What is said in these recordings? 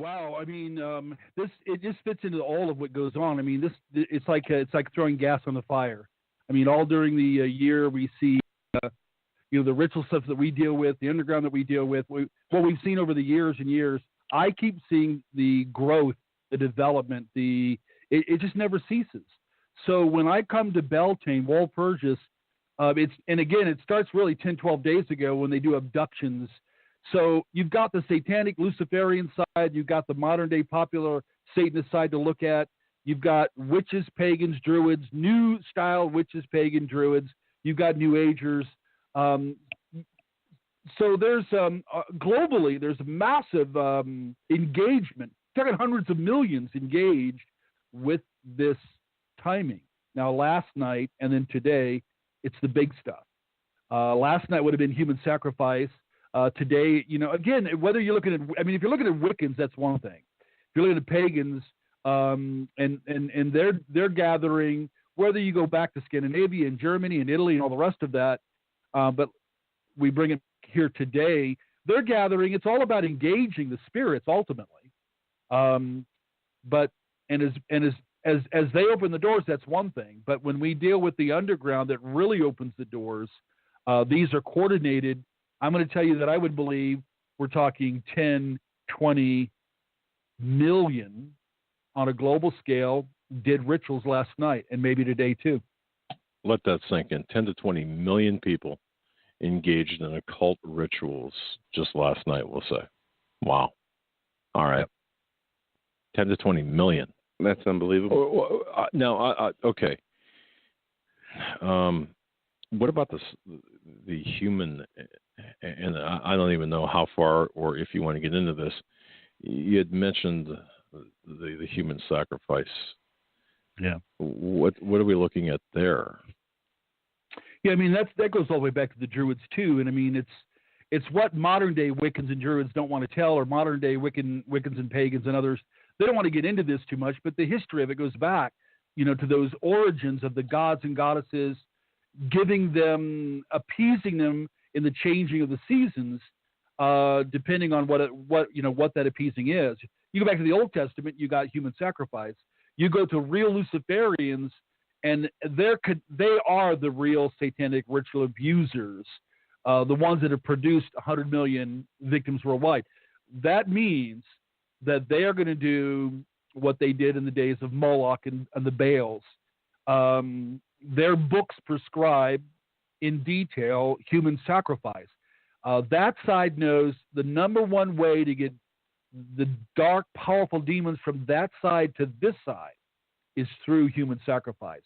Wow, I mean, this it just fits into all of what goes on. I mean, this it's like throwing gas on the fire. I mean, all during the year we see, the ritual stuff that we deal with, the underground that we deal with, what we've seen over the years and years. I keep seeing the growth, the development, it just never ceases. So when I come to Beltane, Walpurgis, and again, it starts really 10, 12 days ago when they do abductions. So you've got the satanic Luciferian side, you've got the modern day popular Satanist side to look at. You've got witches, pagans, druids, new style witches, pagan, druids. You've got New Agers. So there's globally there's massive engagement. Talking hundreds of millions engaged with this timing. Now, last night and then today, it's the big stuff. Last night would have been human sacrifice. Today, again, whether you're looking at, if you're looking at Wiccans, that's one thing. If you're looking at pagans, and they're gathering, whether you go back to Scandinavia and Germany and Italy and all the rest of that, but we bring it here today. They're gathering. It's all about engaging the spirits ultimately. But as they open the doors, that's one thing. But when we deal with the underground, that really opens the doors. These are coordinated. I'm going to tell you that I would believe we're talking 10, 20 million on a global scale did rituals last night and maybe today too. Let that sink in. 10 to 20 million people engaged in occult rituals just last night, we'll say. Wow. All right. 10 to 20 million. That's unbelievable. Now, okay. What about the human, and I don't even know how far or if you want to get into this. You had mentioned the human sacrifice. Yeah. What are we looking at there? Yeah, that goes all the way back to the Druids too, and it's what modern day Wiccans and Druids don't want to tell, or modern day Wiccans and pagans and others. They don't want to get into this too much, but the history of it goes back, to those origins of the gods and goddesses, giving them, appeasing them in the changing of the seasons, depending on what that appeasing is. You go back to the Old Testament, you got human sacrifice. You go to real Luciferians, and they are the real satanic ritual abusers, the ones that have produced 100 million victims worldwide. That means that they are going to do what they did in the days of Moloch and the Baals. Their books prescribe in detail human sacrifice. That side knows the number one way to get the dark, powerful demons from that side to this side is through human sacrifice,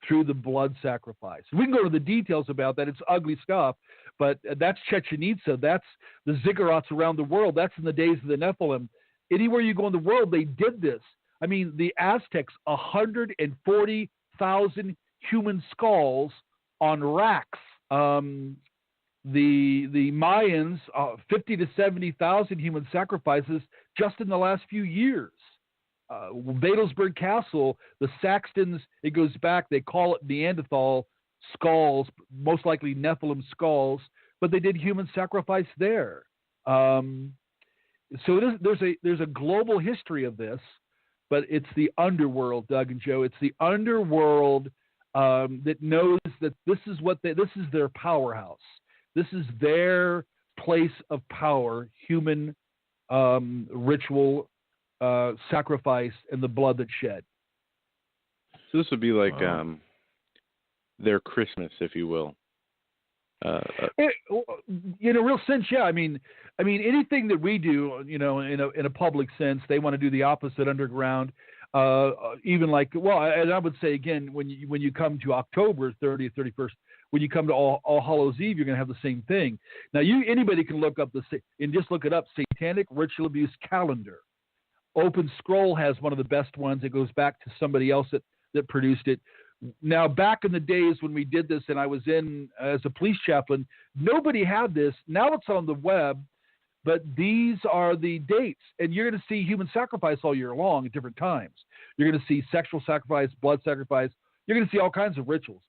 through the blood sacrifice. We can go to the details about that. It's ugly stuff, but that's Chichen Itza. That's the ziggurats around the world. That's in the days of the Nephilim. Anywhere you go in the world, they did this. The Aztecs, 140,000 human skulls on racks. The Mayans, 50 to 70,000 human sacrifices just in the last few years. Badelsburg Castle, the Saxtons, it goes back, they call it Neanderthal skulls, most likely Nephilim skulls, but they did human sacrifice there. So there's a global history of this, but it's the underworld, Doug and Joe. It's the underworld that knows that this is their powerhouse. This is their place of power, human ritual sacrifice and the blood that's shed. So this would be like their Christmas, if you will. In a real sense, yeah. Anything that we do, in a public sense, they want to do the opposite underground. Even and I would say again, when you come to October 30th, 31st, when you come to All Hallows Eve, you're going to have the same thing. Now, anybody can look up just look it up, Satanic Ritual Abuse Calendar. Open Scroll has one of the best ones. It goes back to somebody else that produced it. Now, back in the days when we did this and I was in as a police chaplain, nobody had this. Now it's on the web, but these are the dates. And you're going to see human sacrifice all year long at different times. You're going to see sexual sacrifice, blood sacrifice. You're going to see all kinds of rituals.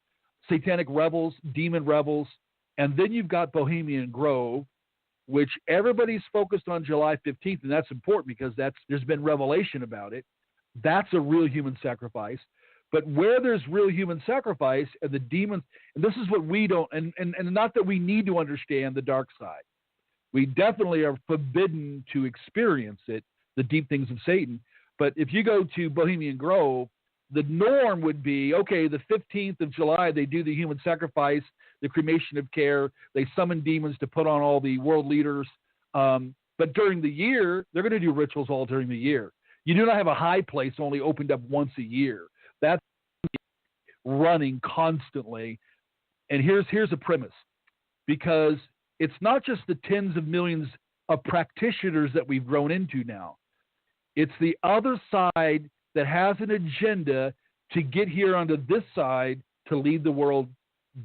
Satanic revels, demon revels. And then you've got Bohemian Grove. which everybody's focused on July 15th, and that's important because there's been revelation about it. That's a real human sacrifice. But where there's real human sacrifice and the demons, and this is what we don't, and not that we need to understand the dark side. We definitely are forbidden to experience it, the deep things of Satan. But if you go to Bohemian Grove, the norm would be, okay, the 15th of July, they do the human sacrifice, the cremation of care. They summon demons to put on all the world leaders. But during the year, they're going to do rituals all during the year. You do not have a high place only opened up once a year. That's running constantly. And here's a premise. Because it's not just the tens of millions of practitioners that we've grown into now. It's the other side that has an agenda to get here onto this side to lead the world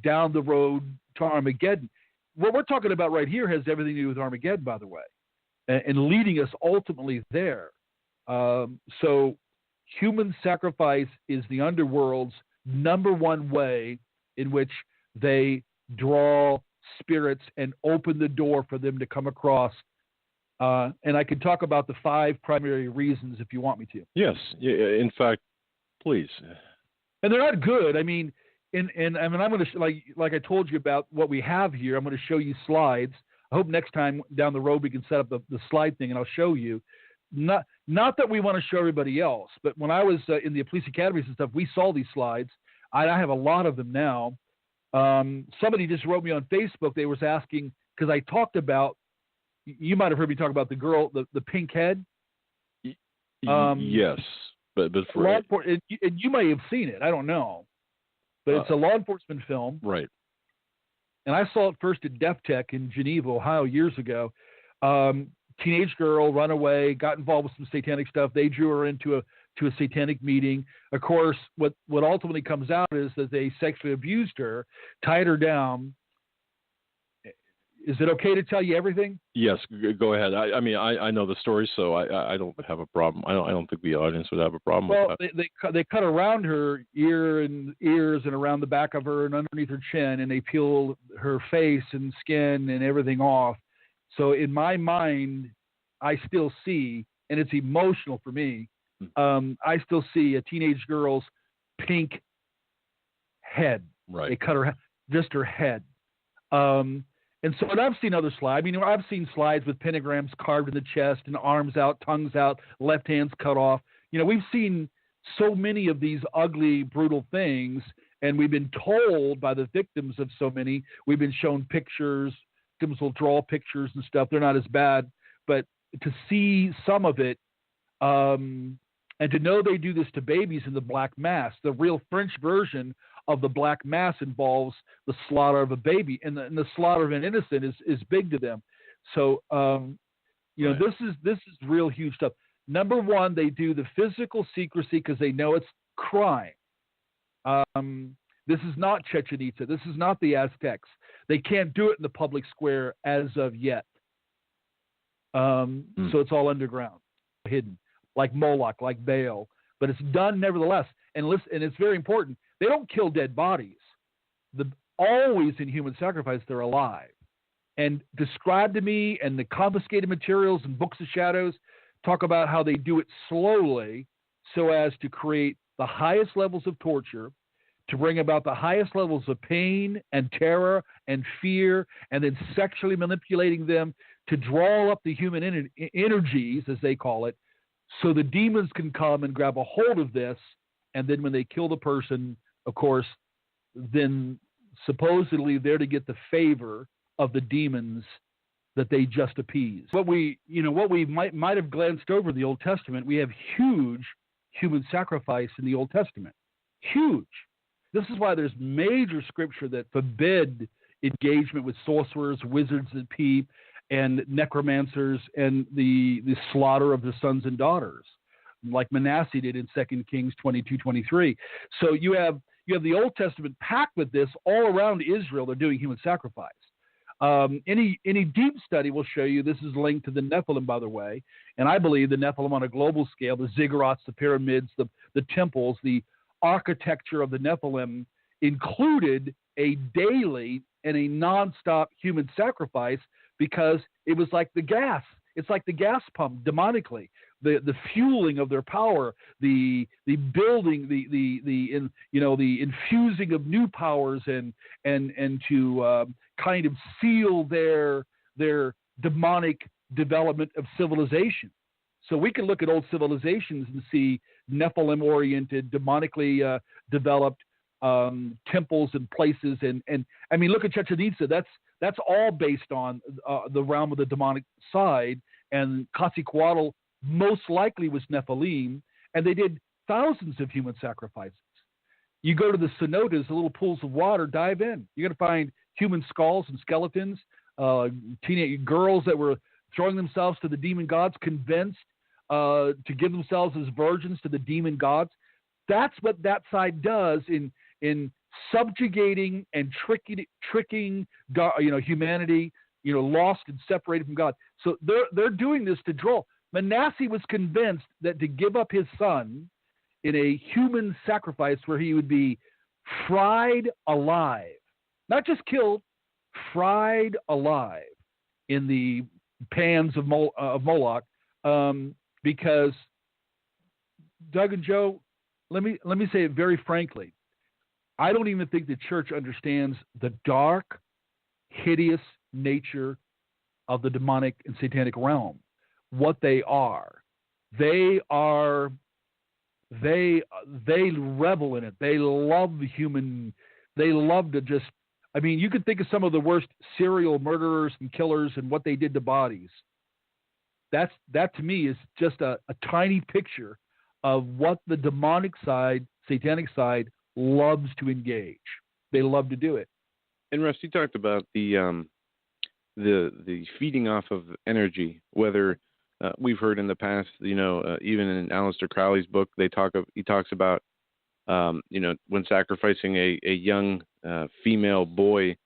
down the road to Armageddon. What we're talking about right here has everything to do with Armageddon, by the way, and leading us ultimately there. So human sacrifice is the underworld's number one way in which they draw spirits and open the door for them to come across. And I can talk about the 5 primary reasons if you want me to. Yes. In fact, please. And they're not good. I mean, I'm going to, like I told you about what we have here, I'm going to show you slides. I hope next time down the road we can set up the slide thing and I'll show you. Not that we want to show everybody else, but when I was in the police academies and stuff, we saw these slides. I have a lot of them now. Somebody just wrote me on Facebook. They was asking, because I talked about, you might have heard me talk about the girl, the pink head. Yes, but for and you may have seen it. I don't know, but it's a law enforcement film, right? And I saw it first at Def Tech in Geneva, Ohio, years ago. Teenage girl, run away, got involved with some satanic stuff. They drew her into a satanic meeting. Of course, what ultimately comes out is that they sexually abused her, tied her down. Is it okay to tell you everything? Yes, go ahead. I mean, I know the story, so I don't have a problem. I don't think the audience would have a problem with that. They cut around her ears and around the back of her and underneath her chin, and they peel her face and skin and everything off. So in my mind, I still see, and it's emotional for me, I still see a teenage girl's pink head. Right. They cut just her head. And so, and I've seen other slides. I mean, I've seen slides with pentagrams carved in the chest and arms out, tongues out, left hands cut off. You know, we've seen so many of these ugly, brutal things, and we've been told by the victims of so many, we've been shown pictures. Victims will draw pictures and stuff. They're not as bad, but to see some of it, and to know they do this to babies in the Black Mass, the real French version of the Black Mass involves the slaughter of a baby, and the slaughter of an innocent is big to them. So, you know, this is real huge stuff. Number one, they do the physical secrecy because they know it's crime. This is not Chichen Itza. This is not the Aztecs. They can't do it in the public square as of yet. So it's all underground, hidden, like Moloch, like Baal. But it's done nevertheless. And listen, and it's very important. They don't kill dead bodies. Always in human sacrifice, they're alive. And describe to me, and the confiscated materials and Books of Shadows talk about how they do it slowly so as to create the highest levels of torture, to bring about the highest levels of pain and terror and fear, and then sexually manipulating them to draw up the human energies, as they call it, so the demons can come and grab a hold of this. And then when they kill the person, of course, then supposedly they're to get the favor of the demons that they just appease. What we might have glanced over in the Old Testament, we have huge human sacrifice in the Old Testament. Huge. This is why there's major scripture that forbid engagement with sorcerers, wizards that peep, and necromancers, and the slaughter of their sons and daughters, like Manasseh did in 2 Kings 22:23. So you have the Old Testament packed with this all around Israel. They're doing human sacrifice. Any deep study will show you this is linked to the Nephilim, by the way. And I believe the Nephilim on a global scale, the ziggurats, the pyramids, the temples, the architecture of the Nephilim included a daily and a nonstop human sacrifice, because it was like the gas. It's like the gas pump demonically, the fueling of their power, the building, the infusing of new powers and to kind of seal their demonic development of civilization. So we can look at old civilizations and see Nephilim-oriented, demonically developed temples and places, and I mean, look at Chichen Itza. That's all based on the realm of the demonic side, and Quetzalcoatl most likely was Nephilim, and they did thousands of human sacrifices. You go to the cenotes, the little pools of water, dive in. You're going to find human skulls and skeletons, teenage girls that were throwing themselves to the demon gods, convinced to give themselves as virgins to the demon gods. That's what that side does in subjugating and tricking God, humanity, lost and separated from God. So they're doing this to draw. Manasseh was convinced that to give up his son in a human sacrifice where he would be fried alive, not just killed, fried alive in the pans of Moloch, because Doug and Joe, let me say it very frankly. I don't even think the church understands the dark, hideous nature of the demonic and satanic realm. What they are. They revel in it. They love the human. They love to just, I mean, you could think of some of the worst serial murderers and killers and what they did to bodies. That to me is just a tiny picture of what the demonic side, satanic side, loves to engage. They love to do it. And Russ, you talked about the feeding off of energy. Whether we've heard in the past, even in Aleister Crowley's book, he talks about when sacrificing a young female boy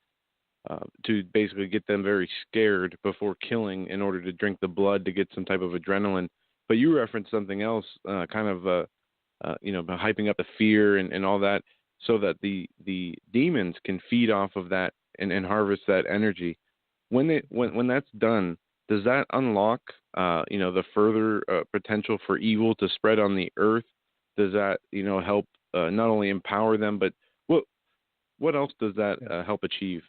to basically get them very scared before killing in order to drink the blood to get some type of adrenaline. But you referenced something else, hyping up the fear and all that, so that the demons can feed off of that and harvest that energy. When that's done, does that unlock the further potential for evil to spread on the earth? Does that help not only empower them, but what else does that help achieve?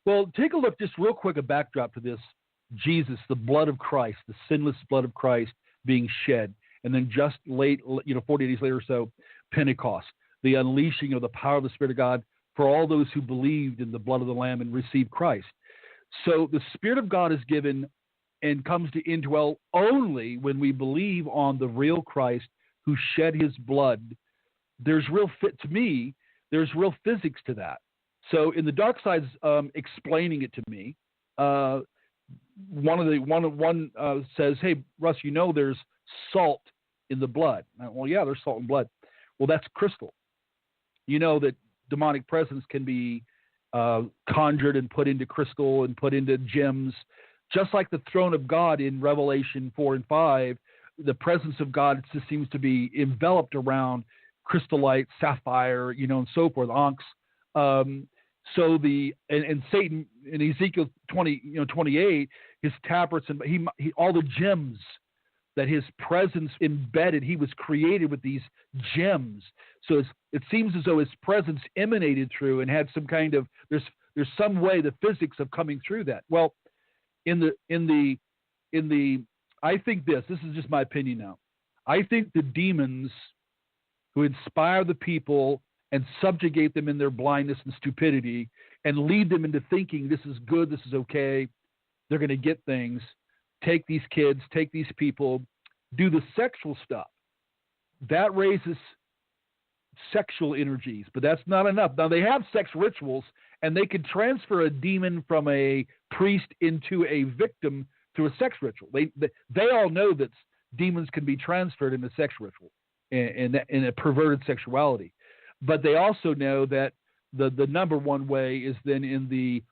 Well, take a look, just real quick, a backdrop to this. Jesus, the blood of Christ, the sinless blood of Christ being shed. And then just 40 days later or so, Pentecost, the unleashing of the power of the Spirit of God for all those who believed in the blood of the Lamb and received Christ. So the Spirit of God is given and comes to indwell only when we believe on the real Christ who shed his blood. There's real there's real physics to that. So in the dark side's explaining it to me, one says, "Hey, Russ, there's salt in the blood." Well, yeah, there's salt in blood. Well, that's crystal. You know that demonic presence can be conjured and put into crystal and put into gems, just like the throne of God in Revelation 4 and 5. The presence of God just seems to be enveloped around crystallite, sapphire, and so forth, onyx. So and Satan in Ezekiel 28, his tabrets and he all the gems that his presence embedded, he was created with these gems. So it seems as though his presence emanated through and had some kind of there's some way, the physics of coming through that. Well, in the I think this is just my opinion now. I think the demons who inspire the people and subjugate them in their blindness and stupidity and lead them into thinking this is good, this is okay, they're going to get things, take these kids, take these people, do the sexual stuff. That raises sexual energies, but that's not enough. Now, they have sex rituals, and they can transfer a demon from a priest into a victim through a sex ritual. They all know that demons can be transferred in a sex ritual, in a perverted sexuality. But they also know that the number one way is then in the